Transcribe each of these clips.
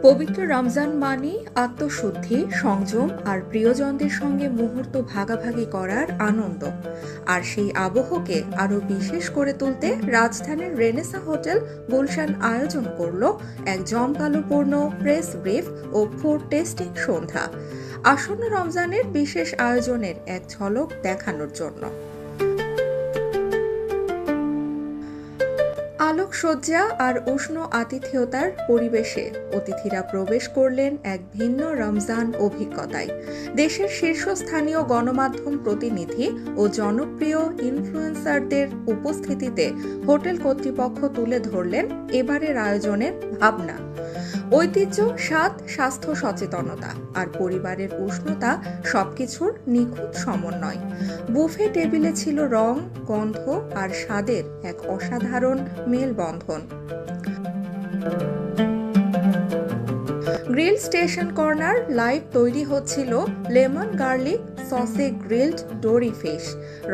পবিত্র রমজান মানে আত্মশুদ্ধি, সংযম আর প্রিয়জনদের সঙ্গে মুহূর্ত ভাগাভাগি করার আনন্দ। আর সেই আবহকে আরো বিশেষ করে তুলতে রাজধানীর রেনেসা হোটেল গুলশান আয়োজন করল এক জমকালোপূর্ণ প্রেস ব্রিফ ও ফুড টেস্টিং সন্ধ্যা, আসন্ন রমজানের বিশেষ আয়োজনের এক ঝলক দেখানোর জন্য। আলোকসজ্জা আর উষ্ণ আতিথেয়তার পরিবেশে অতিথিরা প্রবেশ করলেন এক ভিন্ন রমজান অভিজ্ঞতায়। দেশের শীর্ষস্থানীয় গণমাধ্যম প্রতিনিধি ও জনপ্রিয় ইনফ্লুয়েন্সারদের উপস্থিতিতে হোটেল কর্তৃপক্ষ তুলে ধরলেন এবারের আয়োজনের ভাবনা, ঐতিহ্য, স্বাদ, স্বাস্থ্য সচেতনতা আর পরিবারের উষ্ণতা সবকিছুর নিখুঁত সমন্বয়। বুফে টেবিলে ছিল রং, গন্ধ আর স্বাদের এক অসাধারণ মেলবন্ধন। গ্রিল স্টেশন কর্নার লাইভ তৈরি হচ্ছিল লেমন গার্লিক সসে গ্রিলড ডোরি ফিশ,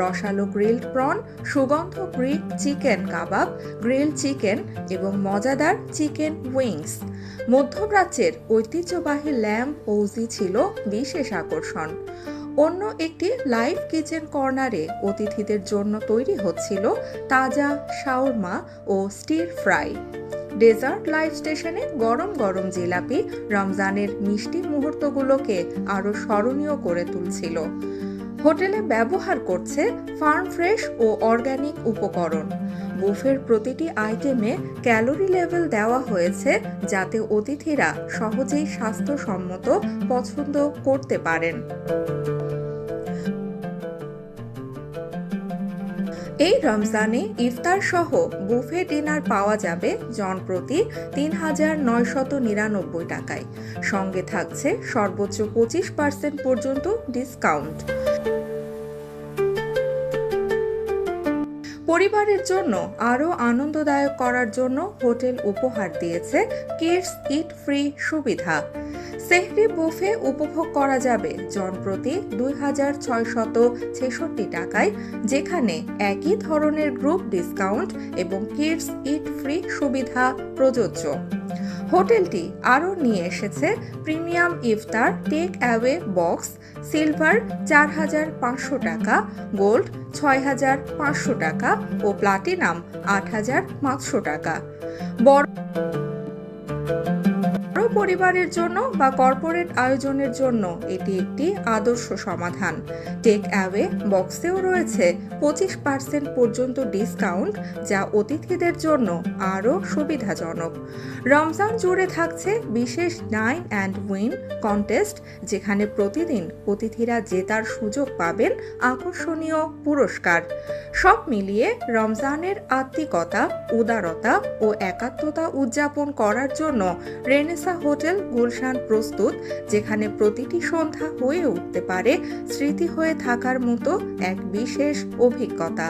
রসালো গ্রিলড প্রন, সুগন্ধ Greek chicken kebab, grill chicken এবং মজাদার চিকেন উইংস। মধ্যপ্রাচ্যের ঐতিহ্যবাহী ল্যাম্ব ওজি ছিল বিশেষ আকর্ষণ। অন্য একটি লাইভ কিচেন কর্নারে অতিথিদের জন্য তৈরি হচ্ছিল তাজা শাওরমা ও স্টির ফ্রাই। ডেজার্ট লাইভ স্টেশনে গরম গরম জিলাপি রমজানের মিষ্টি মুহূর্তগুলোকে আরো স্মরণীয় করে তুলছিল। হোটেলে ব্যবহার করছে ফার্ম ফ্রেশ ও অর্গানিক উপকরণ। বুফের প্রতিটি আইটেমে ক্যালোরি লেভেল দেওয়া হয়েছে যাতে অতিথিরা সহজেই স্বাস্থ্যসম্মত পছন্দ করতে পারেন। এই রমজানে ইফতার সহ বুফে ডিনার পাওয়া যাবে জনপ্রতি ৩,৯৯৯ টাকায়। সঙ্গে থাকছে সর্বোচ্চ 25% পর্যন্ত ডিসকাউন্ট। পরিবারের জন্য আরও আনন্দদায়ক করার জন্য হোটেল উপহার দিয়েছে কিডস ইট ফ্রি সুবিধা। সেহরি বুফে উপভোগ করা যাবে জনপ্রতি ২,৬৬৬ টাকায়, যেখানে একই ধরনের গ্রুপ ডিসকাউন্ট এবং কিডস ইট ফ্রি সুবিধা প্রযোজ্য। হোটেলটি আরও নিয়ে এসেছে প্রিমিয়াম ইফতার টেক অ্যাওয়ে বক্স, সিলভার ৪,৫০০ টাকা, গোল্ড ৬,৫০০ টাকা ও প্লাটিনাম ৮,৫০০ টাকা। বড় পরিবারের জন্য বা কর্পোরেট আয়োজনের জন্য এটি একটি আদর্শ সমাধান। টেক অ্যাওয়ে বক্সেও রয়েছে 25% পর্যন্ত ডিসকাউন্ট, যা অতিথিদের জন্য আরও সুবিধাজনক। রমজান জুড়ে থাকছে বিশেষ ডাইন অ্যান্ড উইন কন্টেস্ট, যেখানে প্রতিদিন অতিথিরা জেতার সুযোগ পাবেন আকর্ষণীয় পুরস্কার। সব মিলিয়ে রমজানের আত্মিকতা, উদারতা ও একাত্মতা উদযাপন করার জন্য রেনেসা হোটেল গুলশান প্রস্তুত, যেখানে প্রতিটি সন্ধ্যা হয়ে উঠতে পারে স্মৃতি হয়ে থাকার মতো এক বিশেষ অভিজ্ঞতা।